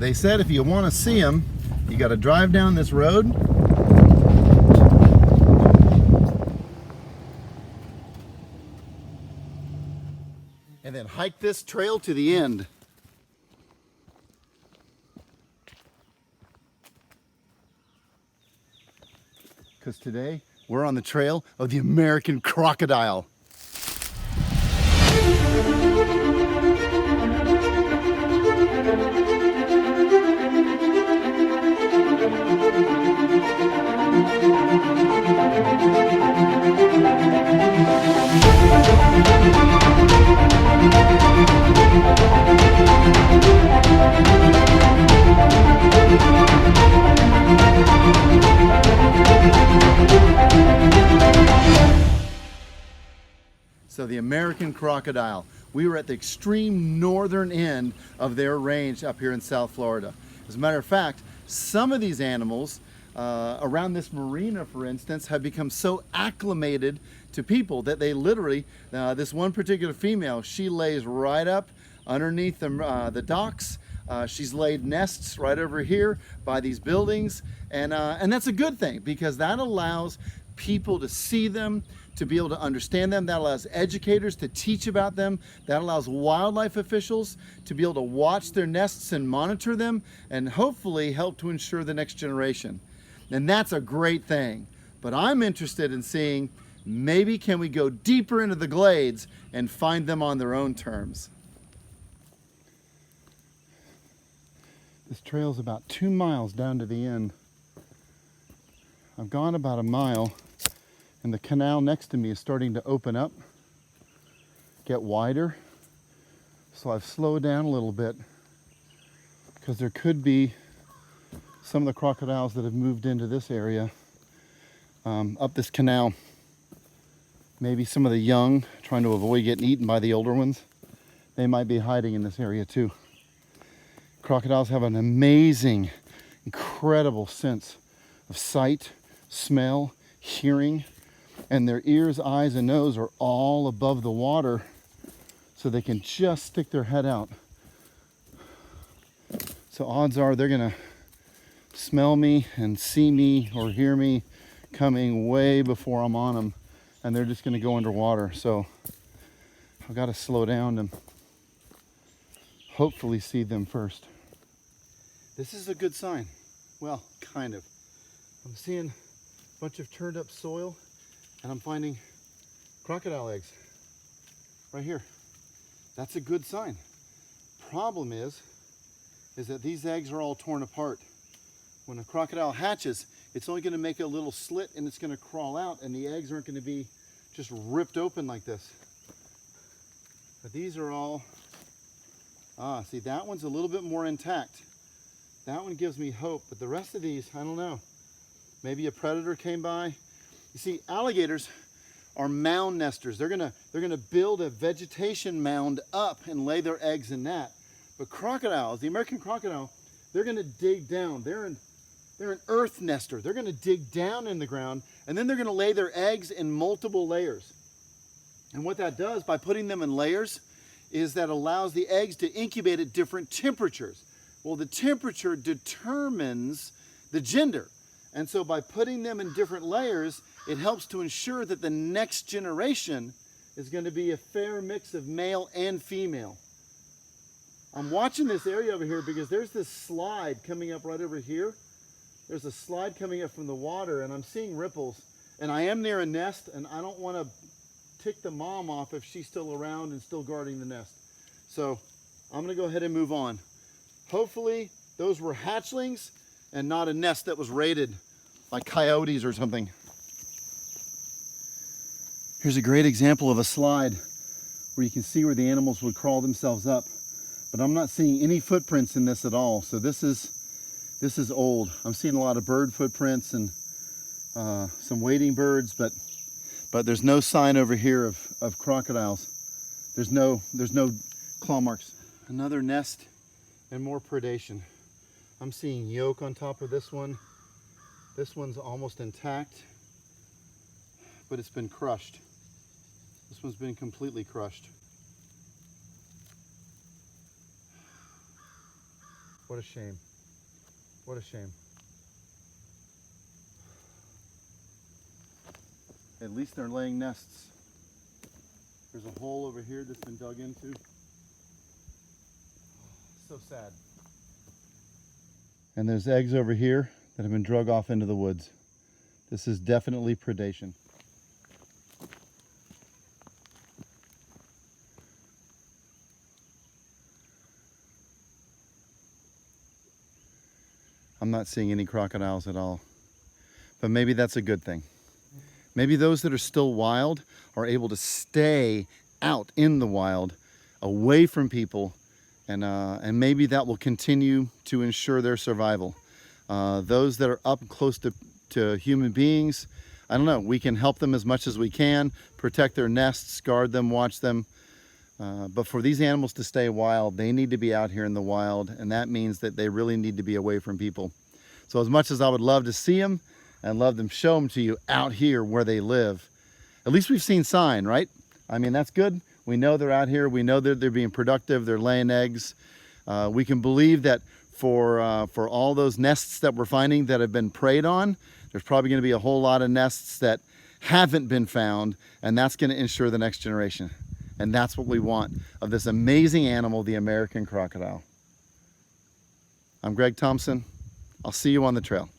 They said if you want to see them, you got to drive down this road. And then hike this trail to the end. Because today we're on the trail of the American crocodile. So the American crocodile, we were at the extreme northern end of their range up here in South Florida. As a matter of fact, some of these animals around this marina, for instance, have become so acclimated to people that they literally, this one particular female, she lays right up underneath the docks. She's laid nests right over here by these buildings, and that's a good thing because that allows people to see them, to be able to understand them. That allows educators to teach about them. That allows wildlife officials to be able to watch their nests and monitor them and hopefully help to ensure the next generation. And that's a great thing. But I'm interested in seeing maybe can we go deeper into the glades and find them on their own terms. This trail is about 2 miles down to the end. I've gone about a mile, and the canal next to me is starting to open up, get wider. So I've slowed down a little bit because there could be some of the crocodiles that have moved into this area up this canal. Maybe some of the young trying to avoid getting eaten by the older ones. They might be hiding in this area too. Crocodiles have an amazing, incredible sense of sight, smell, hearing, and their ears, eyes, and nose are all above the water so they can just stick their head out. So odds are they're gonna smell me and see me or hear me coming way before I'm on them, and they're just gonna go underwater. So I've got to slow down and hopefully see them first. This is a good sign. Well, kind of. I'm seeing a bunch of turned up soil, and I'm finding crocodile eggs right here. That's a good sign. Problem is that these eggs are all torn apart. When a crocodile hatches, it's only going to make a little slit and it's going to crawl out, and the eggs aren't going to be just ripped open like this. But these are all, see, that one's a little bit more intact. That one gives me hope, but the rest of these, I don't know. Maybe a predator came by. You see, alligators are mound nesters. They're gonna build a vegetation mound up and lay their eggs in that. But crocodiles, the American crocodile, they're gonna dig down. They're an earth nester. They're gonna dig down in the ground, and then they're gonna lay their eggs in multiple layers. And what that does by putting them in layers is that allows the eggs to incubate at different temperatures. Well, the temperature determines the gender. And so by putting them in different layers, it helps to ensure that the next generation is going to be a fair mix of male and female. I'm watching this area over here because there's this slide coming up right over here. There's a slide coming up from the water, and I'm seeing ripples. And I am near a nest, and I don't want to tick the mom off if she's still around and still guarding the nest. So I'm going to go ahead and move on. Hopefully those were hatchlings and not a nest that was raided like coyotes or something. Here's a great example of a slide where you can see where the animals would crawl themselves up. But I'm not seeing any footprints in this at all. So this is old. I'm seeing a lot of bird footprints and some wading birds, but there's no sign over here of crocodiles. There's no claw marks. Another nest and more predation. I'm seeing yolk on top of this one. This one's almost intact, but it's been crushed. This one's been completely crushed. What a shame. What a shame. At least they're laying nests. There's a hole over here that's been dug into. So sad. And there's eggs over here that have been drug off into the woods. This is definitely predation. I'm not seeing any crocodiles at all, but maybe that's a good thing. Maybe those that are still wild are able to stay out in the wild, away from people, and maybe that will continue to ensure their survival. Those that are up close to human beings, I don't know, we can help them as much as we can, protect their nests, guard them, watch them. But for these animals to stay wild, they need to be out here in the wild, and that means that they really need to be away from people. So as much as I would love to see them and love them, show them to you out here where they live, at least we've seen sign, right? I mean, that's good. We know they're out here. We know that they're being productive. They're laying eggs. We can believe that for all those nests that we're finding that have been preyed on, there's probably going to be a whole lot of nests that haven't been found, and that's going to ensure the next generation. And that's what we want of this amazing animal, the American crocodile. I'm Gregg Thompson. I'll see you on the trail.